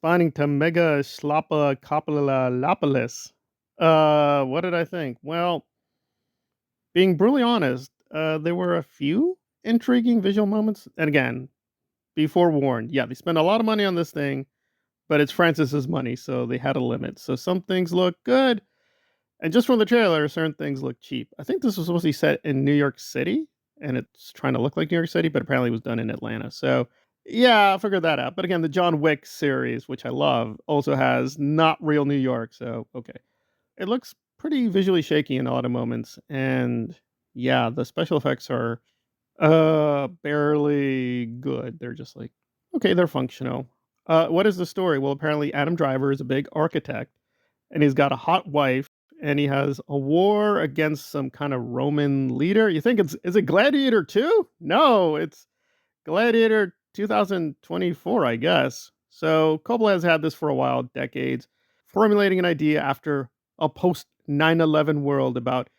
responding to Mega Slappa Coppolaland. What did I think? Well, being brutally honest, there were a few intriguing visual moments. And again, be forewarned, yeah, they spent a lot of money on this thing, but it's Francis's money, so they had a limit. So some things look good, and just from the trailer, certain things look cheap. I think this was supposed to be set in New York City, and it's trying to look like New York City, but apparently it was done in Atlanta. So yeah, I figured that out. But again, the John Wick series, which I love, also has not real New York. So okay, it looks pretty visually shaky in a lot of moments, and yeah, the special effects are barely good. They're just like, okay, they're functional. What is the story? Well, apparently Adam Driver is a big architect, and he's got a hot wife, and he has a war against some kind of Roman leader. You think is it Gladiator 2? No, it's Gladiator 2024, I guess. So Coppola has had this for a while, decades, formulating an idea after a post 9/11 world about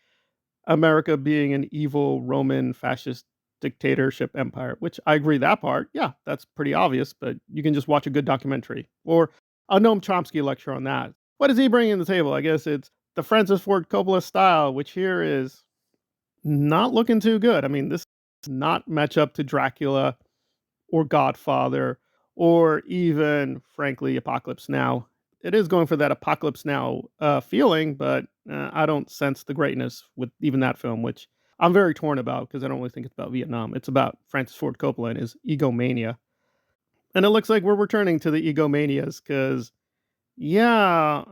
America being an evil Roman fascist dictatorship empire, which I agree that part. Yeah, that's pretty obvious, but you can just watch a good documentary or a Noam Chomsky lecture on that. What is he bringing to the table? I guess it's the Francis Ford Coppola style, which here is not looking too good. I mean, this does not match up to Dracula or Godfather or even, frankly, Apocalypse Now. It is going for that Apocalypse Now feeling, but I don't sense the greatness with even that film, which I'm very torn about because I don't really think it's about Vietnam. It's about Francis Ford Coppola and his egomania. And it looks like we're returning to the egomanias because, yeah,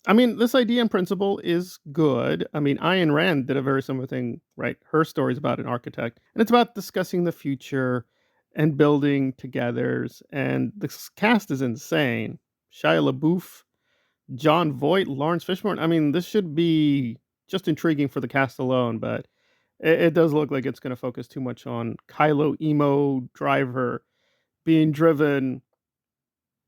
I mean, this idea in principle is good. I mean, Ayn Rand did a very similar thing, right? Her story is about an architect, and it's about discussing the future and building togethers. And the cast is insane. Shia LaBeouf, John Voight, Lawrence Fishburne. I mean, this should be just intriguing for the cast alone, but it does look like it's going to focus too much on Kylo Emo Driver being driven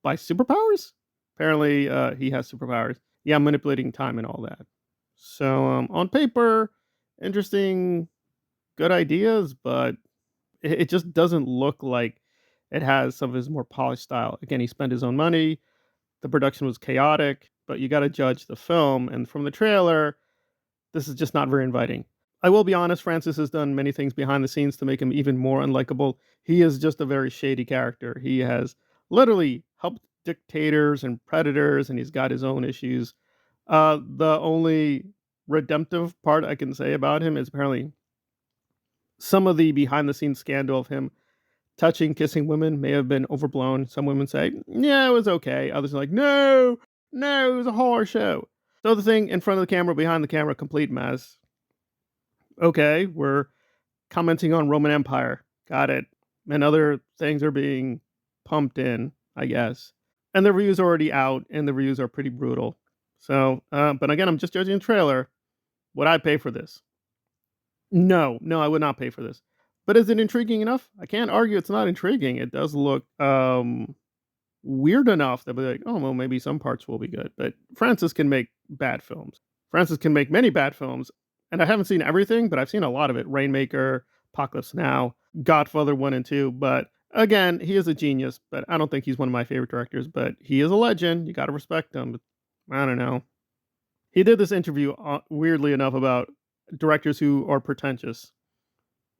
by superpowers. Apparently, he has superpowers. Yeah, manipulating time and all that. So on paper, interesting, good ideas, but it just doesn't look like it has some of his more polished style. Again, he spent his own money. The production was chaotic, but you got to judge the film. And from the trailer, this is just not very inviting. I will be honest, Francis has done many things behind the scenes to make him even more unlikable. He is just a very shady character. He has literally helped dictators and predators, and he's got his own issues. The only redemptive part I can say about him is apparently some of the behind the scenes scandal of him touching, kissing women may have been overblown. Some women say, yeah, it was okay. Others are like, no, no, it was a horror show. So the thing in front of the camera, behind the camera, complete mess. Okay, we're commenting on Roman Empire. Got it. And other things are being pumped in, I guess. And the reviews are already out, and the reviews are pretty brutal. So, but again, I'm just judging the trailer. Would I pay for this? No, no, I would not pay for this. But is it intriguing enough? I can't argue it's not intriguing. It does look weird enough that be like, oh well, maybe some parts will be good. But Francis can make bad films. Francis can make many bad films, and I haven't seen everything, but I've seen a lot of it. Rainmaker, Apocalypse Now, Godfather 1 and 2. But again, he is a genius, but I don't think he's one of my favorite directors. But he is a legend. You got to respect him. But I don't know. He did this interview, weirdly enough, about directors who are pretentious.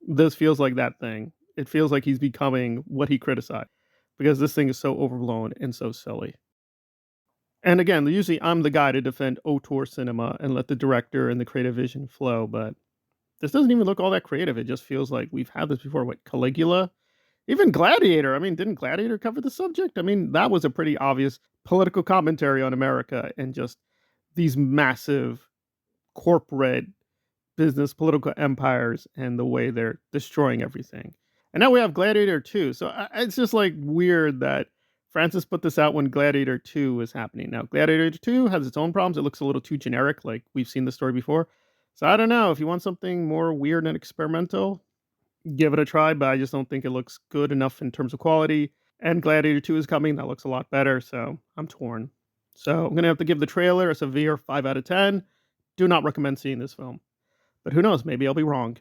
This feels like that thing. It feels like he's becoming what he criticized because this thing is so overblown and so silly. And again, usually I'm the guy to defend auteur cinema and let the director and the creative vision flow, but this doesn't even look all that creative. It just feels like we've had this before. What, Caligula? Even Gladiator. I mean, didn't Gladiator cover the subject? I mean, that was a pretty obvious political commentary on America and just these massive corporate business political empires and the way they're destroying everything. And now we have Gladiator 2. So it's just like weird that Francis put this out when Gladiator 2 was happening. Now, Gladiator 2 has its own problems. It looks a little too generic, like we've seen the story before. So I don't know. If you want something more weird and experimental, give it a try, but I just don't think it looks good enough in terms of quality. And Gladiator 2 is coming. That looks a lot better. So I'm torn. So I'm going to have to give the trailer a severe 5 out of 10. Do not recommend seeing this film. But who knows? Maybe I'll be wrong.